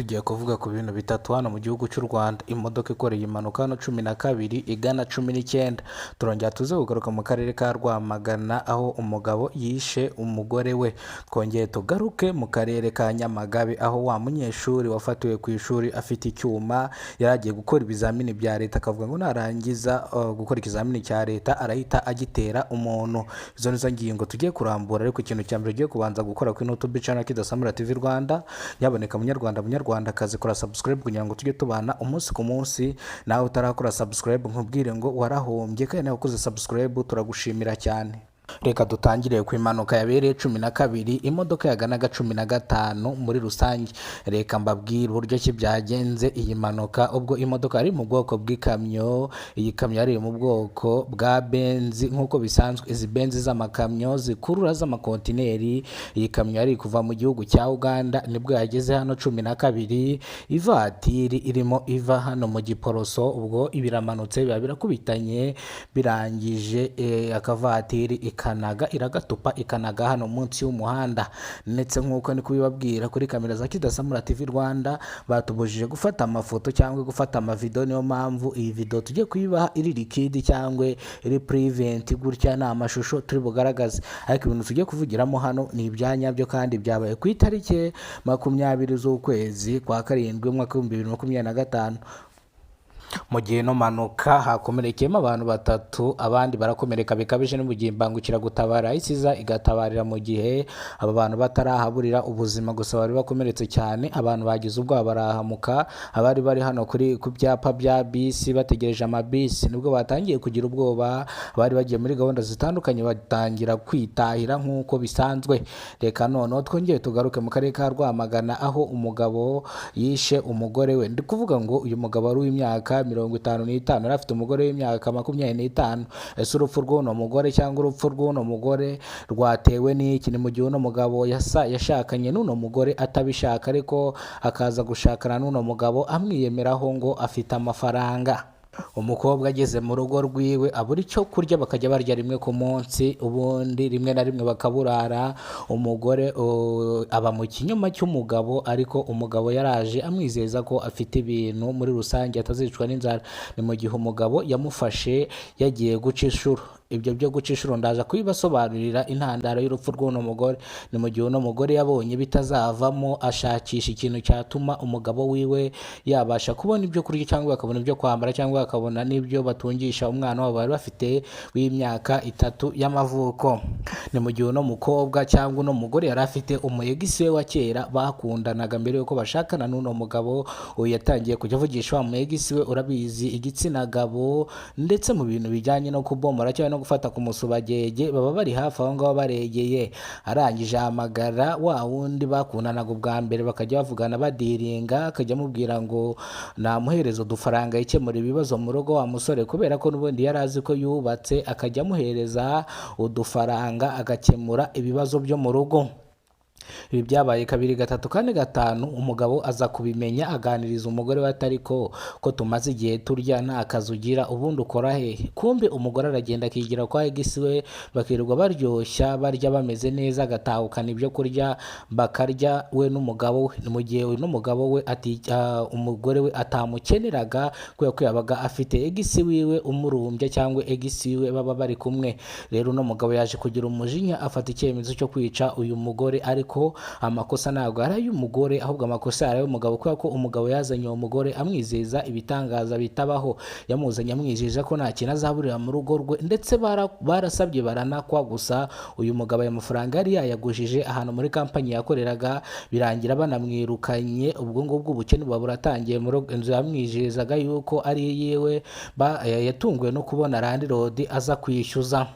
tugiye kuvuga ku bintu bitatu hano mu gihugu cy'u Rwanda. Imodoka ikoreye impanuka hano 12 igana 19. Turongera tuze kugaruka mu karere ka Rwamagana aho umugabo yishe umugore we. Twongeye tugaruke mu karere ka Nyamagabe aho wa munyeshuri wafatiwe ku ishuri afite icyuma yaragiye gukora ibizamini bya leta, akavuga ngo narangiza gukora ikizamini cya leta arahita agitera umuntu. Izo nizo ngingo tugiye kurambura, ariko ikintu cya mbere ugiye kubanza gukora kuri YouTube channel Kidasamura TV Rwanda, yaboneka munyarwandakazi, kora subscribe kugira ngo tujye tubana umunsi ku munsi. Nawe utarakora subscribe nkubwire ngo warahombye, kandi nawe ukoze subscribe turagushimira cyane. Reka dutangire ku impanuka yabereye 12, imodoka yaganaga 15 muri rusange. Reka mbabwire uburyo ki byagenze iyi mpanuka. Ubwo imodoka ari mu bwoko bw'ikamyo, iyi kamyo ari mu bwoko bwa Benz nk'uko bisanzwe. Izi Benz z'amakamyo zikurura z'amakontineri, iyi kamyo yari kuva mu gihugu cya Uganda nibwo yageze hano 12. Ivatiri irimo iva hano mu Giporoso, ubwo ibiramanutse biba birakubitanye birangije akavatiri ikanaga iragatupa ikanaga hano munsi y'umuhanda. Ndetse nk'uko ni kubibabwira kuri kamera za Kidasamura TV Rwanda, batubujije gufata amafoto cyangwa gufata amavideo. Niyo mpamvu iyi video tujye kuyibaha iri liquid cyangwa iri prevent, gutya nta mashusho turi bugaragaze. Ariko ibintu tujye kuvugiramo hano ni ibyanyabyo kandi byabaye ku itariki 20 z'ukwezi kwa karindwi umwaka wa 2025. Mu gihe no manuka hakomerekeyemo abantu 3, abandi barakomereka bikabije, no mu gihe imbangukira gutabara isiza igatabarira mu gihe aba bantu batarahaburira ubuzima. Gusa bari bakomeretse cyane, abantu bagize ubwoba barahamuka. Abari bari hano ku byapa bya bisi bategereje amabisi nibwo batangiye kugira ubwoba. Bari bagiye muri gahunda zitandukanye batangira kwitahira nk'uko bisanzwe. Reka noneho twongeye tugaruke mu karere ka Rwamagana aho umugabo yishe umugore we. Ndi kuvuga ngo uyu mugabo ari w'imyaka 55, yari afite umugore w'imyaka 25. Ese urupfu rw'uno mugore cyangwa urupfu rw'uno mugore rwatewe n'iki? Ni mu gihe uno mugabo yashakanye n'uno mugore atabishaka, ariko akaza gushakana n'uno mugabo amwiyemeraho ngo afite amafaranga. Umukobwa ageze mu rugo rwiwe abura icyo kurya, bakajya barya rimwe ku munsi, ubundi rimwe na rimwe bakaburara. Umugore aba mu kinyoma cy'umugabo, ariko umugabo yaraje amwizeza ko afite ibintu muri rusange atazicwa n'inzara. Ni mu gihe umugabo yamufashe yagiye guca inshuro. Ibyo byo guca inshuro ndaza kubibasobanurira intandaro y'urupfu rw'uno mugore. Ni mu gihe uno mugore yabonye bitazavamo, ashakisha ikintu cyatuma umugabo wiwe yabasha kubona ibyo kurya cyangwa akabona ibyo kwambara cyangwa akabona n'ibyo batungisha umwana wabo bari bafite w'imyaka 3 y'amavuko. Ni mu gihe uno mukobwa cyangwa uno mugore yari afite umuyegisi we wa kera bakundanaga mbere yuko bashakana n'uno mugabo. Uyu yatangiye kujya avugisha wa muyegisi we, urabizi igitsina gabo, ndetse mu bintu bijyanye no kubomora cyangwa no gufata ku musubagege baba bari hafi aho ngaho baregeye. Arangije ahamagara wa wundi bakundanaga ubwa mbere, bakajya bavugana badiringa, akajya amubwira ngo namuhereza udufaranga yikemura ibibazo mu rugo. Wa musore kubera ko n'ubundi yari azi ko yubatse, akajya amuhereza udufaranga agakemura ibibazo byo mu rugo. Ibi byabaye 2, 3, 4, 5. Umugabo aza kubimenya, aganiriza umugore we atari ko tumaze igihe turya nta kazi ugira, ubundi ukora hehe? Kumbe umugore aragenda akigira kwa egisi we, bakirirwa baryoshya barya bameze neza, agatahukana ibyo kurya bakarya we n'umugabo we. Mu gihe we n'umugabo we umugore we atamukeneraga kubera ko yabaga afite egisi wiwe umurumbya cyangwa egisi wiwe baba bari kumwe. Rero uno mugabo yaje kugira umujinya, afata icyemezo cyo kwica uyu mugore. Ariko amakosa ntabwo ari ay'umugore, ahubwo amakosa ari ay'umugabo, kubera ko umugabo yazanye uwo mugore amwizeza ibitangaza bitabaho. Yamuzanye amwijeje ko nta kintu azaburira mu rugo rwe, ndetse barasabye baranakwa. Gusa uyu mugabo aya mafaranga yari yayagujije ahantu muri kampani yakoreraga, birangira banamwirukanye. Ubwo ngubwo ubukene buba buratangiye mu rugo. Inzu yamwijezaga yuko ari iyiwe, yatunguwe no kubona landlord aza kwishyuza.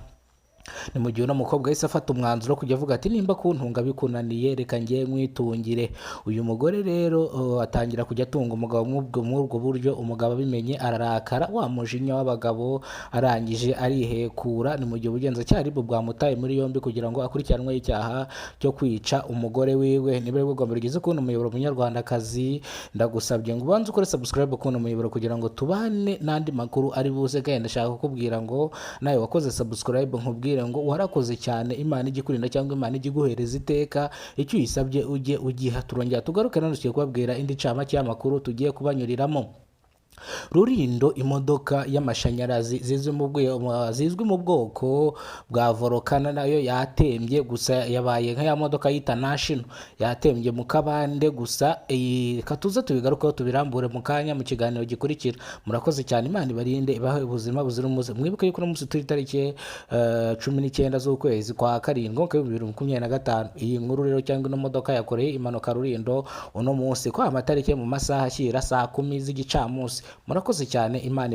Ni mu gihe uno mukobwa yahise afata umwanzuro kujya avuga ati nimba kuntunga bikunaniye reka ngiye mwitungire. Uyu mugore rero atangira kujya atunga umugabo muri ubwo buryo. Umugabo abimenye ararakara, wa mujinya w'abagabo arangije arihekura. Ni mu gihe ubugenzacyaha bwamutaye muri yombi kugira ngo akurikiranweho icyaha cyo kwica umugore wiwe. Niba ari bwo bigize kuno umuyoboro munyarwandakazi, ndagusabye ngo ubanze ukore subscribe kuno umuyoboro kugira ngo tubane n'andi makuru ari buze. Kandi ndashaka kukubwira ngo nawe wakoze subscribe nkubwire nkubwire ngo warakoze cyane, Imana igikurinda cyangwa Imana igiguhereza iteka, icyo uyisabye ujye ugiha. Turongera tugaruke none tugiye kubabwira indi ncamake y'amakuru tugiye kubanyuriramo. Rurindo, imodoka y'amashanyarazi zizwi mu bwoko bwa volcano nayo yatembye, gusa yabaye nka ya modoka yita national, yatembye mu kabande gusa. Katuze tubigarukaho tubirambure mu kanya mu kiganiro gikurikira. Murakoze cyane, Imana ibarinde ibahe ubuzima buzira umuze. Mwibuke yuko uno munsi turi tariki 19 z'ukwezi kwa karindwi 2025. Iyi nkuru rero cyangwa ino modoka yakoreye impanuka Rurindo uno munsi kwa amatariki mu masaha ashyira saa 10 z'igicamunsi. Murakoze cyane, Imana